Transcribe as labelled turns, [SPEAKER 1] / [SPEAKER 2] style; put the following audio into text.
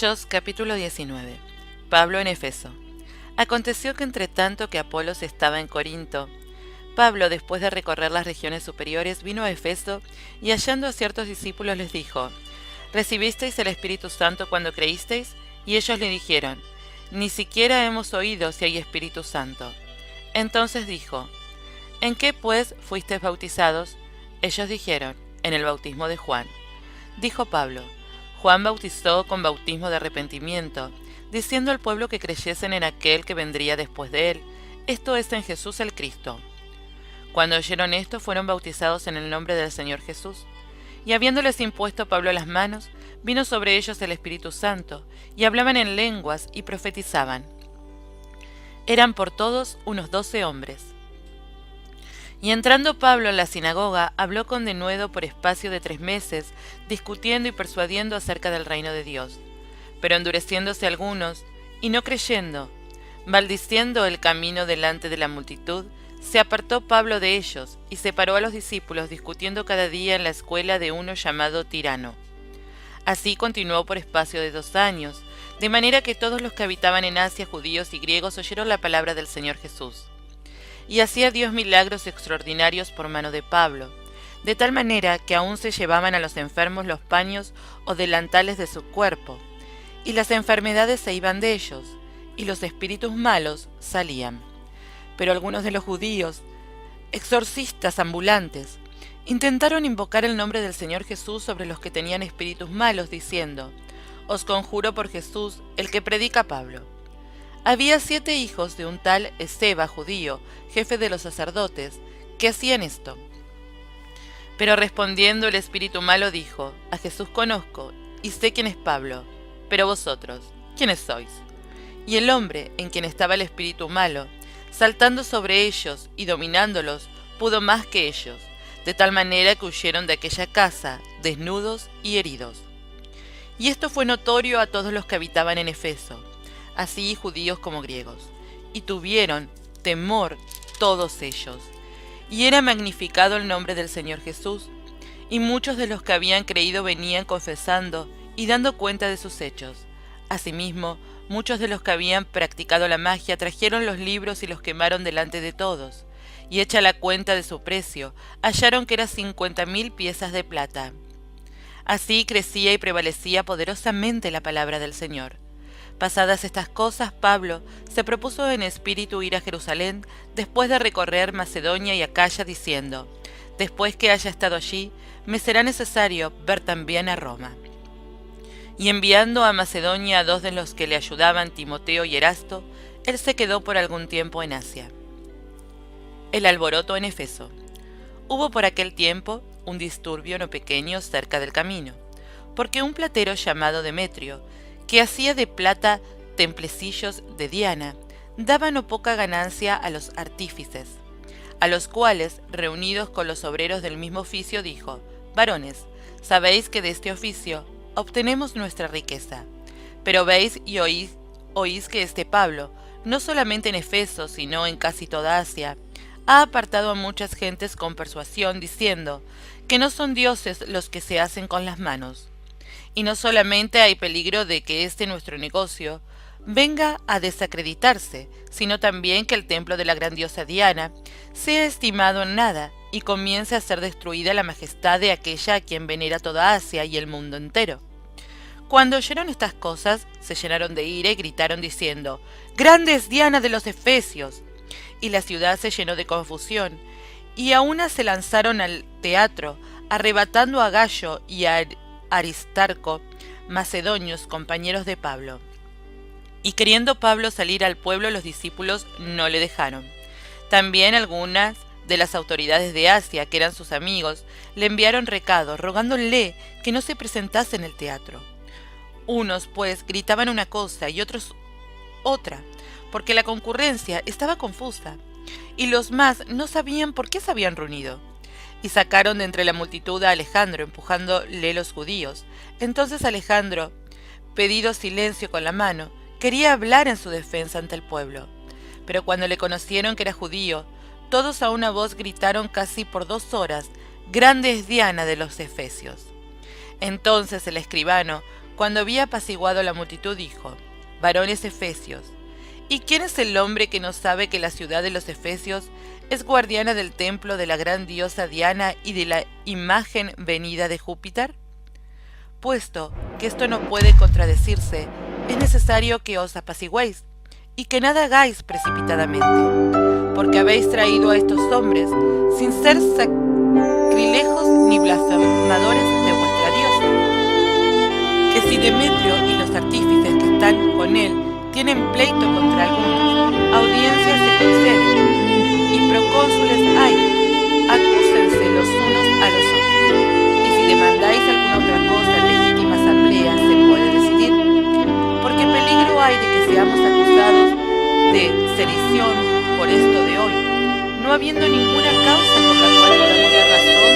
[SPEAKER 1] Hechos capítulo 19. Pablo en Efeso. Aconteció que entre tanto que Apolos estaba en Corinto, Pablo, después de recorrer las regiones superiores, vino a Efeso y hallando a ciertos discípulos les dijo: ¿Recibisteis el Espíritu Santo cuando creísteis? Y ellos le dijeron: Ni siquiera hemos oído si hay Espíritu Santo. Entonces dijo: ¿En qué pues fuisteis bautizados? Ellos dijeron: En el bautismo de Juan. Dijo Pablo: Juan bautizó con bautismo de arrepentimiento, diciendo al pueblo que creyesen en aquel que vendría después de él, esto es, en Jesús el Cristo. Cuando oyeron esto, fueron bautizados en el nombre del Señor Jesús. Y habiéndoles impuesto Pablo las manos, vino sobre ellos el Espíritu Santo, y hablaban en lenguas y profetizaban. Eran por todos unos 12 hombres. Y entrando Pablo en la sinagoga, habló con denuedo por espacio de 3 meses, discutiendo y persuadiendo acerca del reino de Dios. Pero endureciéndose algunos, y no creyendo, maldiciendo el camino delante de la multitud, se apartó Pablo de ellos, y separó a los discípulos, discutiendo cada día en la escuela de uno llamado Tirano. Así continuó por espacio de 2 años, de manera que todos los que habitaban en Asia, judíos y griegos, oyeron la palabra del Señor Jesús. Y hacía Dios milagros extraordinarios por mano de Pablo, de tal manera que aún se llevaban a los enfermos los paños o delantales de su cuerpo, y las enfermedades se iban de ellos, y los espíritus malos salían. Pero algunos de los judíos, exorcistas ambulantes, intentaron invocar el nombre del Señor Jesús sobre los que tenían espíritus malos, diciendo: Os conjuro por Jesús, el que predica Pablo. Había 7 hijos de un tal Esceva, judío, jefe de los sacerdotes, que hacían esto. Pero respondiendo el espíritu malo dijo: A Jesús conozco, y sé quién es Pablo, pero vosotros, ¿quiénes sois? Y el hombre en quien estaba el espíritu malo, saltando sobre ellos y dominándolos, pudo más que ellos, de tal manera que huyeron de aquella casa, desnudos y heridos. Y esto fue notorio a todos los que habitaban en Efeso, así judíos como griegos, y tuvieron temor todos ellos. Y era magnificado el nombre del Señor Jesús, y muchos de los que habían creído venían confesando y dando cuenta de sus hechos. Asimismo, muchos de los que habían practicado la magia trajeron los libros y los quemaron delante de todos, y hecha la cuenta de su precio, hallaron que eran 50.000 piezas de plata. Así crecía y prevalecía poderosamente la palabra del Señor. Pasadas estas cosas, Pablo se propuso en espíritu ir a Jerusalén después de recorrer Macedonia y Acaya, diciendo: Después que haya estado allí, me será necesario ver también a Roma. Y enviando a Macedonia a 2 de los que le ayudaban, Timoteo y Erasto, él se quedó por algún tiempo en Asia. El alboroto en Efeso. Hubo por aquel tiempo un disturbio no pequeño cerca del camino, porque un platero llamado Demetrio, que hacía de plata templecillos de Diana, daba no poca ganancia a los artífices, a los cuales, reunidos con los obreros del mismo oficio, dijo: Varones, sabéis que de este oficio obtenemos nuestra riqueza. Pero veis y oís que este Pablo, no solamente en Efeso, sino en casi toda Asia, ha apartado a muchas gentes con persuasión, diciendo que no son dioses los que se hacen con las manos. Y no solamente hay peligro de que este nuestro negocio venga a desacreditarse, sino también que el templo de la gran diosa Diana sea estimado en nada y comience a ser destruida la majestad de aquella a quien venera toda Asia y el mundo entero. Cuando oyeron estas cosas, se llenaron de ira y gritaron diciendo: ¡Grande es Diana de los Efesios! Y la ciudad se llenó de confusión, y a una se lanzaron al teatro, arrebatando a Gallo y a Aristarco, macedonios, compañeros de Pablo. Y queriendo Pablo salir al pueblo, los discípulos no le dejaron. También algunas de las autoridades de Asia, que eran sus amigos, le enviaron recados, rogándole que no se presentase en el teatro. Unos, pues, gritaban una cosa y otros otra, porque la concurrencia estaba confusa, y los más no sabían por qué se habían reunido. Y sacaron de entre la multitud a Alejandro, empujándole los judíos. Entonces Alejandro, pedido silencio con la mano, quería hablar en su defensa ante el pueblo. Pero cuando le conocieron que era judío, todos a una voz gritaron casi por 2 horas: «Grande es Diana de los Efesios». Entonces el escribano, Cuando había apaciguado la multitud, dijo: Varones efesios, ¿y quién es el hombre que no sabe que la ciudad de los efesios es guardiana del templo de la gran diosa Diana y de la imagen venida de Júpiter? Puesto que esto no puede contradecirse, es necesario que os apaciguéis, y que nada hagáis precipitadamente, porque habéis traído a estos hombres sin ser sacrílegos ni blasfemadores de vuestra diosa. Que si Demetrio y los artífices que están con él tienen pleito contra algunos, audiencias se conceden, y procónsules hay, acúsense los unos a los otros, y si demandáis alguna otra cosa en legítima asamblea se puede decidir, porque peligro hay de que seamos acusados de sedición por esto de hoy, no habiendo ninguna causa por la cual podamos dar razón